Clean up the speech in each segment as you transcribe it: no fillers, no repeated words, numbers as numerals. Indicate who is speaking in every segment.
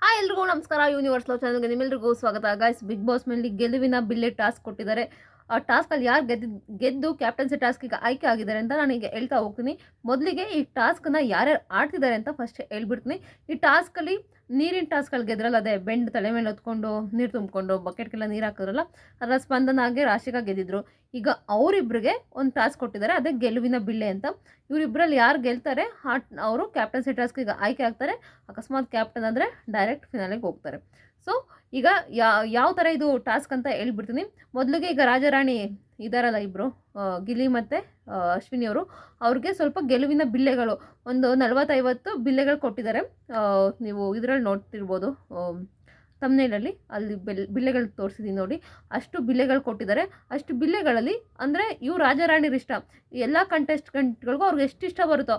Speaker 1: Hi ಎಲ್ರಿಗೂ ನಮಸ್ಕಾರ. Universe love ಚಾನಲ್ಗೆ ನಿಮ್ಮೆಲ್ರಿಗೂ ಸ್ವಾಗತ. ಗೈಸ್, ಬಿಗ್ ಬಾಸ್ ಮೇಲೆ ಗೆಲುವಿನ ಬಿಲ್ಲೆ ಟಾಸ್ಕ್ ಕೊಟ್ಟಿದ್ದಾರೆ. ಆ ಟಾಸ್ಕಲ್ಲಿ ಯಾರು ಗೆದ್ದು ಕ್ಯಾಪ್ಟನ್ಸಿ ಟಾಸ್ಕಿಗೆ ಆಯ್ಕೆ ಆಗಿದ್ದಾರೆ ಅಂತ ನಾನೀಗ ಹೇಳ್ತಾ ಹೋಗ್ತೀನಿ. ಮೊದಲಿಗೆ ಈ ಟಾಸ್ಕನ್ನು ಯಾರ್ಯಾರು ಆಡ್ತಿದ್ದಾರೆ ಅಂತ ಫಸ್ಟ್ ಹೇಳ್ಬಿಡ್ತೀನಿ. ಈ ಟಾಸ್ಕಲ್ಲಿ ನೀರಿನ ಟಾಸ್ಕ್ಗಳು ಗೆದ್ರಲ್ಲ, ಅದೇ ಬೆಂಡ್ ತಲೆ ಮೇಲೆ ಹೊತ್ಕೊಂಡು ನೀರು ತುಂಬಿಕೊಂಡು ಬಕೆಟ್ಗೆಲ್ಲ ನೀರು ಹಾಕಿದ್ರಲ್ಲ, ಅದರ ಸ್ಪಂದನಾಗೆ ರಾಶಿಕಾ ಗೆದ್ದಿದ್ರು. ಈಗ ಅವರಿಬ್ಬರಿಗೆ ಒಂದು ಟಾಸ್ಕ್ ಕೊಟ್ಟಿದ್ದಾರೆ, ಅದೇ ಗೆಲುವಿನ ಬಿಲ್ಲೆ ಅಂತ. ಇವರಿಬ್ಬರಲ್ಲಿ ಯಾರು ಗೆಲ್ತಾರೆ ಅವರು ಕ್ಯಾಪ್ಟನ್ಸಿ ಟಾಸ್ಕಿಗೆ ಆಯ್ಕೆ ಆಗ್ತಾರೆ. ಅಕಸ್ಮಾತ್ ಕ್ಯಾಪ್ಟನ್ ಅಂದರೆ ಡೈರೆಕ್ಟ್ ಫಿನಾಲೆಗೆ ಹೋಗ್ತಾರೆ. ಸೊ ಈಗ ಯಾವ ಥರ ಇದು ಟಾಸ್ಕ್ ಅಂತ ಹೇಳ್ಬಿಡ್ತೀನಿ. ಮೊದಲಿಗೆ ಈಗ ರಾಜಾರಾಣಿ ಇದ್ದಾರಲ್ಲ ಇಬ್ಬರು, ಗಿಲಿ ಮತ್ತು ಅಶ್ವಿನಿ ಅವರು, ಅವ್ರಿಗೆ ಸ್ವಲ್ಪ ಗೆಲುವಿನ ಬಿಲ್ಲೆಗಳು ಒಂದು 40-50 ಬಿಲ್ಲೆಗಳು ಕೊಟ್ಟಿದ್ದಾರೆ. ನೀವು ಇದರಲ್ಲಿ ನೋಡ್ತಿರ್ಬೋದು, ತಮ್ನೇಲಲ್ಲಿ ಅಲ್ಲಿ ಬಿಲ್ಲೆಗಳು ತೋರಿಸಿದ್ದೀನಿ ನೋಡಿ. ಅಷ್ಟು ಬಿಲ್ಲೆಗಳು ಕೊಟ್ಟಿದ್ದಾರೆ. ಅಷ್ಟು ಬಿಲ್ಲೆಗಳಲ್ಲಿ ಅಂದರೆ ಇವು ರಾಜಾರಾಣಿರು ಇಷ್ಟ, ಎಲ್ಲ ಕಂಟೆಸ್ಟೆಂಟ್ಗಳಿಗೂ ಅವ್ರಿಗೆ ಎಷ್ಟು ಇಷ್ಟ ಬರುತ್ತೋ,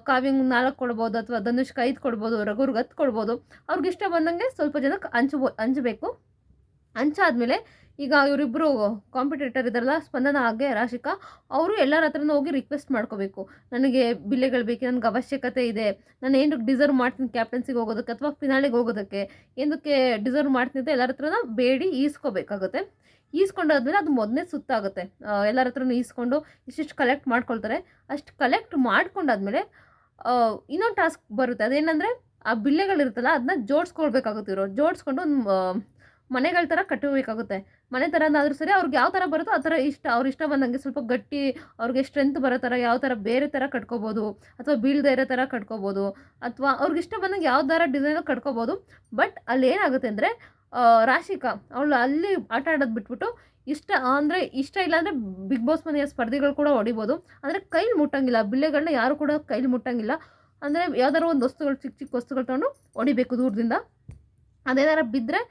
Speaker 1: ಕಾವ್ಯಂಗೆ 4 ಕೊಡ್ಬೋದು, ಅಥವಾ ಧನುಷ್ಗೆ 5 ಕೊಡ್ಬೋದು, ರಘುರ್ಗೆ 10 ಕೊಡ್ಬೋದು. ಅವ್ರಿಗೆ ಇಷ್ಟ ಬಂದಂಗೆ ಸ್ವಲ್ಪ ಜನಕ್ಕೆ ಹಂಚಬೇಕು. ಹಂಚಾದ್ಮೇಲೆ ಈಗ ಇವರಿಬ್ಬರು ಕಾಂಪಿಟೇಟರ್ ಇದ್ದಾರಲ್ಲ, ಸ್ಪಂದನ ಹಾಗೆ ರಾಶಿಕಾ, ಅವರು ಎಲ್ಲರ ಹತ್ರನೂ ಹೋಗಿ ರಿಕ್ವೆಸ್ಟ್ ಮಾಡ್ಕೋಬೇಕು. ನನಗೆ ಬಿಲ್ಲೆಗಳು ಬೇಕು, ನನಗೆ ಅವಶ್ಯಕತೆ ಇದೆ, ನಾನು ಏನಕ್ಕೆ ಡಿಸರ್ವ್ ಮಾಡ್ತೀನಿ ಕ್ಯಾಪ್ಟನ್ಸಿಗೆ ಹೋಗೋದಕ್ಕೆ ಅಥವಾ ಫಿನಾಲಿಗೆ ಹೋಗೋದಕ್ಕೆ, ಏನಕ್ಕೆ ಡಿಸರ್ವ್ ಮಾಡ್ತೀನಿ ಅಂತ ಎಲ್ಲರ ಹತ್ರನ ಬೇಡಿ ಈಸ್ಕೋಬೇಕಾಗುತ್ತೆ. ಈಸ್ಕೊಂಡಾದ್ಮೇಲೆ ಅದು ಮೊದಲನೇ ಸುತ್ತಾಗುತ್ತೆ. ಎಲ್ಲರ ಹತ್ರನೂ ಈಸ್ಕೊಂಡು ಇಷ್ಟಿಷ್ಟು ಕಲೆಕ್ಟ್ ಮಾಡ್ಕೊಳ್ತಾರೆ. ಅಷ್ಟು ಕಲೆಕ್ಟ್ ಮಾಡ್ಕೊಂಡಾದ್ಮೇಲೆ ಇನ್ನೊಂದು ಟಾಸ್ಕ್ ಬರುತ್ತೆ. ಅದೇನಂದರೆ ಆ ಬಿಲ್ಲೆಗಳಿರುತ್ತಲ್ಲ ಅದನ್ನ ಜೋಡಿಸ್ಕೊಳ್ಬೇಕಾಗುತ್ತೆ. ಇವರು ಜೋಡಿಸ್ಕೊಂಡು ಮನೆಗಳ ಥರ ಕಟ್ಟಬೇಕಾಗುತ್ತೆ. ಮನೆ ಥರನಾದರೂ ಸರಿ, ಅವ್ರಿಗೆ ಯಾವ ಥರ ಬರುತ್ತೋ ಆ ಥರ ಅವ್ರು ಇಷ್ಟ ಬಂದಂಗೆ ಸ್ವಲ್ಪ ಗಟ್ಟಿ, ಅವ್ರಿಗೆ ಸ್ಟ್ರೆಂತ್ ಬರೋ ಥರ ಯಾವ ಥರ ಬೇರೆ ಥರ ಕಟ್ಕೋಬೋದು, ಅಥವಾ ಬೀಳದೇ ಇರೋ ಥರ ಕಟ್ಕೋಬೋದು, ಅಥವಾ ಅವ್ರಿಗೆ ಇಷ್ಟ ಬಂದಂಗೆ ಯಾವ ಥರ ಡಿಸೈನ್ ಕಟ್ಕೋಬೋದು. ಬಟ್ ಅಲ್ಲಿ ಏನಾಗುತ್ತೆ ಅಂದರೆ, ರಾಶಿಕಾ ಅವಳು ಅಲ್ಲಿ ಆಟ ಆಡೋದು ಬಿಟ್ಬಿಟ್ಟು ಇಷ್ಟ ಇಲ್ಲ ಅಂದರೆ ಬಿಗ್ ಬಾಸ್ ಮನೆಯ ಸ್ಪರ್ಧಿಗಳು ಕೂಡ ಹೊಡಿಬೋದು. ಅಂದರೆ ಕೈಲಿ ಮುಟ್ಟಂಗಿಲ್ಲ, ಬಿಲ್ಲೆಗಳನ್ನ ಯಾರು ಕೂಡ ಕೈಲಿ ಮುಟ್ಟಂಗಿಲ್ಲ. ಅಂದರೆ ಯಾವ್ದಾದ್ರು ಒಂದು ವಸ್ತುಗಳು, ಚಿಕ್ಕ ಚಿಕ್ಕ ವಸ್ತುಗಳು ತೊಗೊಂಡು ಹೊಡಿಬೇಕು ದೂರದಿಂದ. ಅದೇನಾರ ಬಿದ್ದರೆ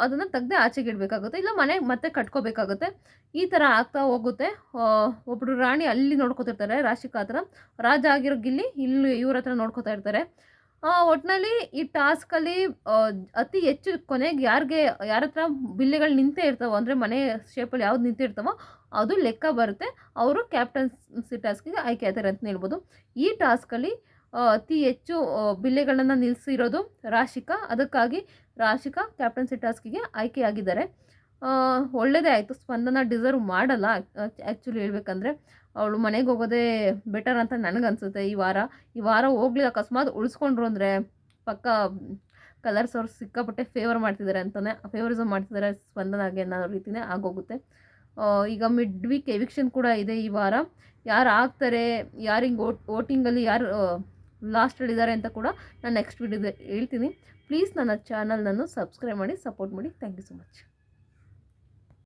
Speaker 1: ಅದನ್ನು ತೆಗ್ದು ಆಚೆಗೆ ಇಡಬೇಕಾಗುತ್ತೆ, ಇಲ್ಲ ಮನೆಗೆ ಮತ್ತೆ ಕಟ್ಕೋಬೇಕಾಗುತ್ತೆ. ಈ ಥರ ಆಗ್ತಾ ಹೋಗುತ್ತೆ. ಒಬ್ಬರು ರಾಣಿ ಅಲ್ಲಿ ನೋಡ್ಕೊತಿರ್ತಾರೆ, ರಾಶಿಕಾ ಹತ್ರ. ರಾಜ ಆಗಿರೋ ಗಿಲ್ಲಿ ಇಲ್ಲಿ ಇವ್ರ ಹತ್ರ ನೋಡ್ಕೊತಾ ಇರ್ತಾರೆ. ಒಟ್ಟಿನಲ್ಲಿ ಈ ಟಾಸ್ಕಲ್ಲಿ ಅತಿ ಹೆಚ್ಚು ಕೊನೆಗೆ ಯಾರ ಹತ್ರ ಬಿಲ್ಲೆಗಳು ನಿಂತೇ ಇರ್ತಾವೋ, ಅಂದರೆ ಮನೆ ಶೇಪಲ್ಲಿ ಯಾವ್ದು ನಿಂತಿರ್ತಾವೋ ಅದು ಲೆಕ್ಕ ಬರುತ್ತೆ. ಅವರು ಕ್ಯಾಪ್ಟನ್ಸಿ ಟಾಸ್ಕಿಗೆ ಆಯ್ಕೆ ಆಗ್ತಾರೆ ಅಂತಲೇ ಹೇಳ್ಬೋದು. ಈ ಟಾಸ್ಕಲ್ಲಿ ಅತಿ ಹೆಚ್ಚು ಬಿಲ್ಲೆಗಳನ್ನು ನಿಲ್ಲಿಸಿರೋದು ರಾಶಿಕಾ. ಅದಕ್ಕಾಗಿ ರಾಶಿಕಾ ಕ್ಯಾಪ್ಟನ್ಸಿ ಟಾಸ್ಕಿಗೆ ಆಯ್ಕೆಯಾಗಿದ್ದಾರೆ. ಒಳ್ಳೆಯದೇ ಆಯಿತು. ಸ್ಪಂದನ ಡಿಸರ್ವ್ ಮಾಡಲ್ಲ ಆ್ಯಕ್ಚುಲಿ ಹೇಳ್ಬೇಕಂದ್ರೆ. ಅವಳು ಮನೆಗೆ ಹೋಗೋದೇ ಬೆಟರ್ ಅಂತ ನನಗನ್ಸುತ್ತೆ. ಈ ವಾರ ಹೋಗ್ಲಿ, ಅಕಸ್ಮಾತ್ ಉಳಿಸ್ಕೊಂಡ್ರು ಅಂದರೆ ಪಕ್ಕ ಕಲರ್ಸ್ ಅವ್ರು ಸಿಕ್ಕಾಪಟ್ಟೆ ಫೇವರ್ ಮಾಡ್ತಿದ್ದಾರೆ ಅಂತಲೇ, ಫೇವರಿಸಮ್ ಮಾಡ್ತಿದ್ದಾರೆ ಸ್ಪಂದನಾಗೆ ಅನ್ನೋ ರೀತಿಯೇ ಆಗೋಗುತ್ತೆ. ಈಗ ಮಿಡ್ ವೀಕ್ ಎವಿಕ್ಷನ್ ಕೂಡ ಇದೆ ಈ ವಾರ. ಯಾರು ಆಗ್ತಾರೆ, ಯಾರಿಗೆ ವೋಟಿಂಗಲ್ಲಿ ಯಾರು ಲಾಸ್ಟಲ್ಲಿದ್ದಾರೆ ಅಂತ ಕೂಡ ನಾನು ನೆಕ್ಸ್ಟ್ ವಿಡಿಯೋದಲ್ಲಿ ಹೇಳ್ತೀನಿ. ಪ್ಲೀಸ್ ನನ್ನ ಚಾನಲ್ನನ್ನು ಸಬ್ಸ್ಕ್ರೈಬ್ ಮಾಡಿ ಸಪೋರ್ಟ್ ಮಾಡಿ. Thank you so much.